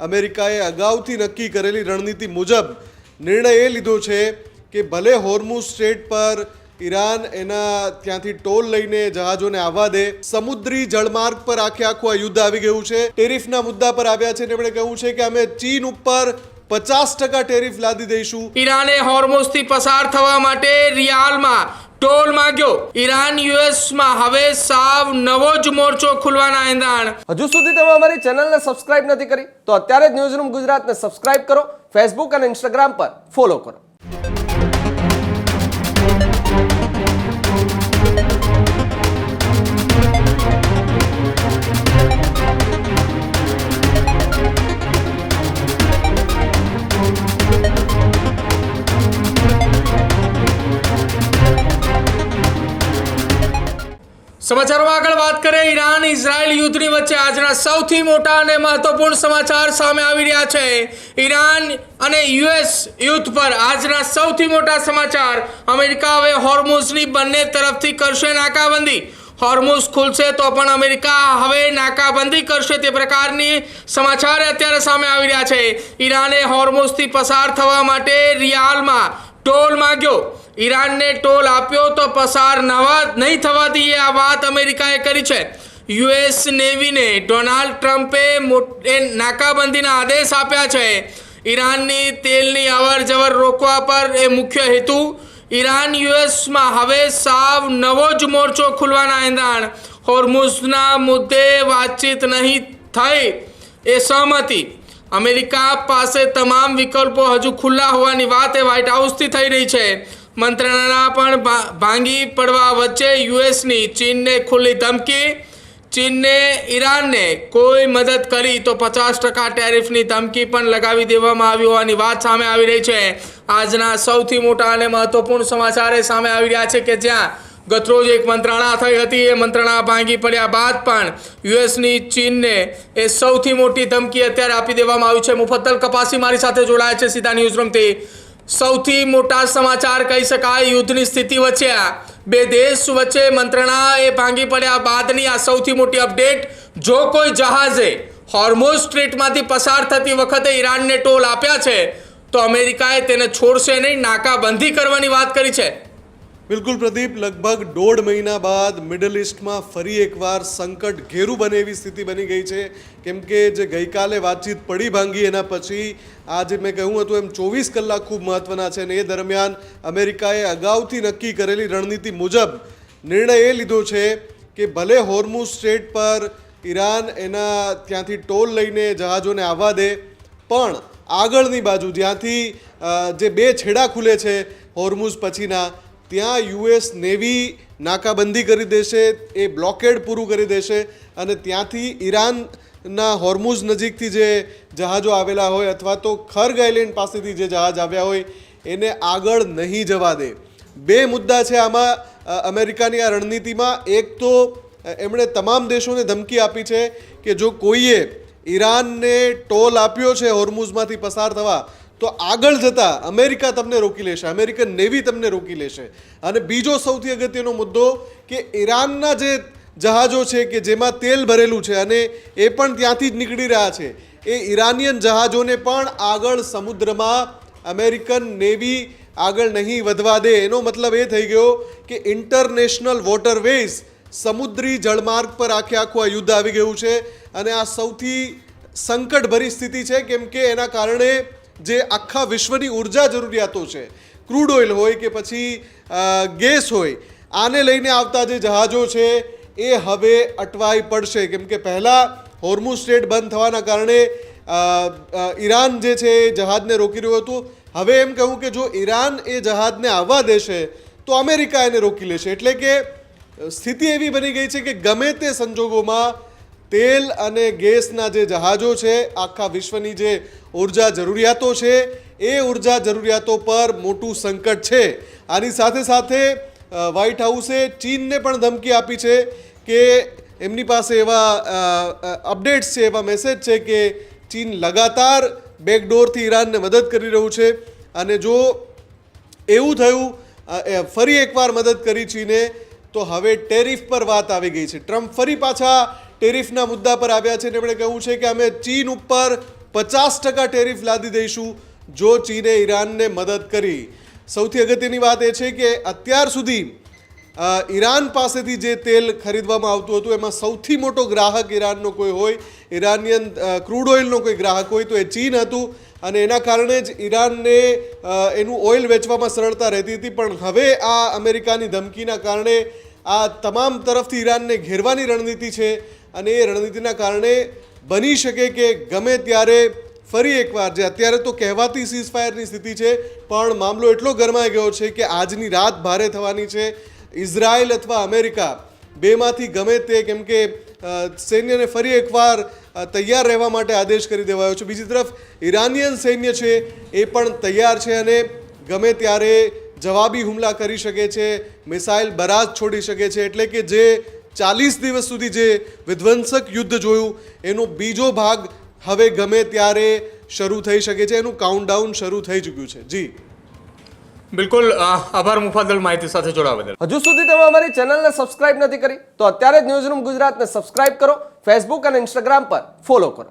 અમેરિકાએ અગાઉથી નક્કી કરેલી રણનીતિ મુજબ નિર્ણય એ લીધો છે કે ભલે હોર્મુઝ સ્ટ્રેટ પર ઈરાન એના ત્યાંથી ટોલ લઈને જહાજોને આવવા દે, સમુદ્રી જળમાર્ગ પર આખું આ યુદ્ધ આવી ગયું છે। ટેરિફના મુદ્દા પર આવ્યા છે, તેમણે કહ્યું છે કે અમે ચીન ઉપર 50% ટેરિફ લાદી દઈશું। ઈરાને હોર્મુઝથી પસાર થવા માટે રિયાલમાં ટોલ માંગ્યો। ઈરાન યુએસમાં હવે સાવ નવો જ મોરચો ખુલવાના એંધાણ। હજુ સુધી તમે અમારી ચેનલને સબસ્ક્રાઇબ નથી કરી તો અત્યારે જ ન્યૂઝરૂમ ગુજરાતને સબસ્ક્રાઇબ કરો, ફેસબુક અને ઇન્સ્ટાગ્રામ પર ફોલો કરો। સમાચારોમાં આગળ વાત કરીએ। ઈરાન ઇઝરાયલ યુદ્ધની વચ્ચે આજના સૌથી મોટા અને મહત્વપૂર્ણ સમાચાર સામે આવી રહ્યા છે। ઈરાન અને યુએસ યુદ્ધ પર આજના સૌથી મોટા સમાચાર। અમેરિકા હવે હોર્મુઝની બંને તરફથી કરશે નાકાબંધી। હોર્મુઝ ખુલશે તો પણ અમેરિકા હવે નાકાબંધી કરશે તે પ્રકારની સમાચાર અત્યારે સામે આવી રહ્યા છે। ઈરાને હોર્મુઝથી પસાર થવા માટે રિયાલમાં ટોલ માંગ્યો। ઈરાનને ટોલ આપ્યો તો પસાર નહીં થવા દઈએ આ વાત અમેરિકાએ કરી છે। યુએસ નેવીને ડોનાલ્ડ ટ્રમ્પે નાકાબંધીના આદેશ આપ્યા છે। ઈરાનની તેલની અવરજવર રોકવા પર એ મુખ્ય હેતુ। ઈરાન યુએસમાં હવે સાવ નવો જ મોરચો ખુલવાના એંધાણ। હોર્મુઝના મુદ્દે વાતચીત નહીં થઈ એ સહમતિ। અમેરિકા પાસે તમામ વિકલ્પો હજુ ખુલ્લા હોવાની વાત એ વ્હાઇટ હાઉસથી થઈ રહી છે। મંત્રણા પણ ભાંગી પડવા વચ્ચે યુએસની ચીનને ખુલ્લી ધમકી। ચીનને ઈરાનને કોઈ મદદ કરી તો 50% ટેરિફની ધમકી પણ લગાવી દેવામાં આવી હોવાની વાત સામે આવી રહી છે। આજના સૌથી મોટા અને મહત્વપૂર્ણ સમાચાર એ સામે આવી રહ્યા છે કે જ્યાં ગતરોજ એક મંત્રણા થઈ હતી, એ મંત્રણા ભાંગી પડ્યા બાદ પણ યુએસની ચીનને એ સૌથી મોટી ધમકી અત્યારે આપી દેવામાં આવી છે। મુફદ્દલ કપાસી મારી સાથે જોડાયા છે સીધા ન્યૂઝરૂમથી। સૌથી મોટા સમાચાર કહી શકાય યુદ્ધની સ્થિતિ વચ્ચે બે દેશ વચ્ચે મંત્રણા એ ભાંગી પડ્યા બાદની આ સૌથી મોટી અપડેટ। જો કોઈ જહાજે હોર્મુઝ સ્ટ્રેટમાંથી પસાર થતી વખતે ઈરાનને ટોલ આપ્યા છે તો અમેરિકાએ તેને છોડશે નહીં, નાકાબંધી કરવાની વાત કરી છે। બિલકુલ પ્રદીપ, લગભગ 1.5 મહિના બાદ મિડલ ઇસ્ટમાં ફરી એકવાર સંકટ ઘેરું બને એવી સ્થિતિ બની ગઈ છે। કેમ કે જે ગઈકાલે વાતચીત પડી ભાંગી એના પછી આજે મેં કહ્યું હતું એમ 24 કલાક ખૂબ મહત્વના છે અને એ દરમિયાન અમેરિકાએ અગાઉથી નક્કી કરેલી રણનીતિ મુજબ નિર્ણય એ લીધો છે કે ભલે હોર્મુઝ સ્ટ્રેટ પર ઈરાન એના ત્યાંથી ટોલ લઈને જહાજોને આવવા દે, પણ આગળની બાજુ જ્યાંથી જે બે છેડા ખુલે છે હોર્મુઝ પછીના, ત્યાં યુએસ નેવી નાકાબંધી કરી દેશે, એ બ્લોકેડ પૂરું કરી દેશે અને ત્યાંથી ઈરાનના હોર્મુઝ નજીકથી જે જહાજો આવેલા હોય અથવા તો ખર્ગ આઇલેન્ડ પાસેથી જે જહાજ આવ્યા હોય એને આગળ નહીં જવા દે। બે મુદ્દા છે આમાં અમેરિકાની આ રણનીતિમાં। એક તો એમણે તમામ દેશોને ધમકી આપી છે કે જો કોઈએ ઈરાનને ટોલ આપ્યો છે હોર્મુઝમાંથી પસાર થવા તો આગળ જતાં અમેરિકા તમને રોકી લેશે, અમેરિકન નેવી તમને રોકી લેશે। અને બીજો સૌથી અગત્યનો મુદ્દો કે ઈરાનના જે જહાજો છે કે જેમાં તેલ ભરેલું છે અને એ પણ ત્યાંથી જ નીકળી રહ્યા છે, એ ઈરાનિયન જહાજોને પણ આગળ સમુદ્રમાં અમેરિકન નેવી આગળ નહીં વધવા દે। એનો મતલબ એ થઈ ગયો કે ઇન્ટરનેશનલ વોટરવેઝ, સમુદ્રી જળમાર્ગ પર આખું આ યુદ્ધ આવી ગયું છે અને આ સૌથી સંકટભરી સ્થિતિ છે। કેમ કે એના કારણે જે આખા વિશ્વની ઉર્જા જરૂરિયાતો છે, ક્રૂડ ઓઇલ હોય કે પછી ગેસ હોય, આને લઈને આવતા જે જહાજો છે એ હવે અટવાઈ પડશે। કેમ કે પહેલાં હોર્મુઝ સ્ટ્રેટ બંધ થવાના કારણે ઈરાન જે છે એ જહાજને રોકી રહ્યું હતું। હવે એમ કહું કે જો ઈરાન એ જહાજને આવવા દેશે તો અમેરિકા એને રોકી લેશે। એટલે કે સ્થિતિ એવી બની ગઈ છે કે ગમે તે સંજોગોમાં તેલ અને ગેસના જે જહાજો છે, આખા વિશ્વની જે ઉર્જા જરૂરિયાતો છે એ ઉર્જા જરૂરિયાતો પર મોટું સંકટ છે। આની સાથે સાથે વ્હાઇટ હાઉસે ચીનને પણ ધમકી આપી છે કે એમની પાસે એવા અપડેટ્સ છે, એવા મેસેજ છે કે ચીન લગાતાર બેકડોરથી ઈરાનને મદદ કરી રહ્યું છે અને જો એવું થયું ફરી એકવાર મદદ કરી ચીને તો હવે ટેરિફ પર વાત આવી ગઈ છે। ટ્રમ્પ ફરી પાછા ટેરિફના મુદ્દા પર આવ્યા છે। તેમણે કહ્યું છે કે અમે ચીન ઉપર 50% ટેરિફ લાદી દઈશું જો ચીને ઈરાનને મદદ કરી. સૌથી અગત્યની વાત એ છે કે અત્યાર સુધી ઈરાન પાસેથી જે તેલ ખરીદવામાં આવતું હતું એમાં સૌથી મોટો ગ્રાહક ઈરાનનો કોઈ હોય, ઇરાનિયન ક્રૂડ ઓઇલનો કોઈ ગ્રાહક હોય તો એ ચીન હતું અને એના કારણે જ ઈરાનને એનું ઓઇલ વેચવામાં સરળતા રહેતી હતી. પણ હવે આ અમેરિકાની ધમકીના કારણે આ તમામ તરફથી ઈરાનને ઘેરવાની રણનીતિ છે અને એ રણનીતિના કારણે બની શકે કે ગમે ત્યારે ફરી એકવાર, જે અત્યારે તો કહેવાતી સીઝફાયરની સ્થિતિ છે પણ મામલો એટલો ગરમાઈ ગયો છે કે આજની રાત ભારે થવાની છે. ઇઝરાયલ અથવા અમેરિકા બેમાંથી ગમે તે, કેમ કે સૈન્યને ફરી એકવાર તૈયાર રહેવા માટે આદેશ કરી દેવાયો છે. બીજી તરફ ઈરાનિયન સૈન્ય છે એ પણ તૈયાર છે અને ગમે ત્યારે જવાબી હુમલા કરી શકે છે, મિસાઇલ બરાજ છોડી શકે છે. એટલે કે જે 40 દિવસ સુધી જે વિધ્વંસક યુદ્ધ જોયું એનો બીજો ભાગ હવે ગમે ત્યારે શરૂ થઈ શકે છે. એનું કાઉન્ટડાઉન શરૂ થઈ ચૂક્યું છે. જી બિલકુલ, આભાર મુફાદલ માહિતી સાથે જોડાવા બદલ. હજુ સુધી તમે અમારી ચેનલને સબસ્ક્રાઇબ નથી કરી તો અત્યારે જ ન્યૂઝરૂમ ગુજરાતને સબસ્ક્રાઇબ કરો, ફેસબુક અને ઇન્સ્ટાગ્રામ પર ફોલો કરો.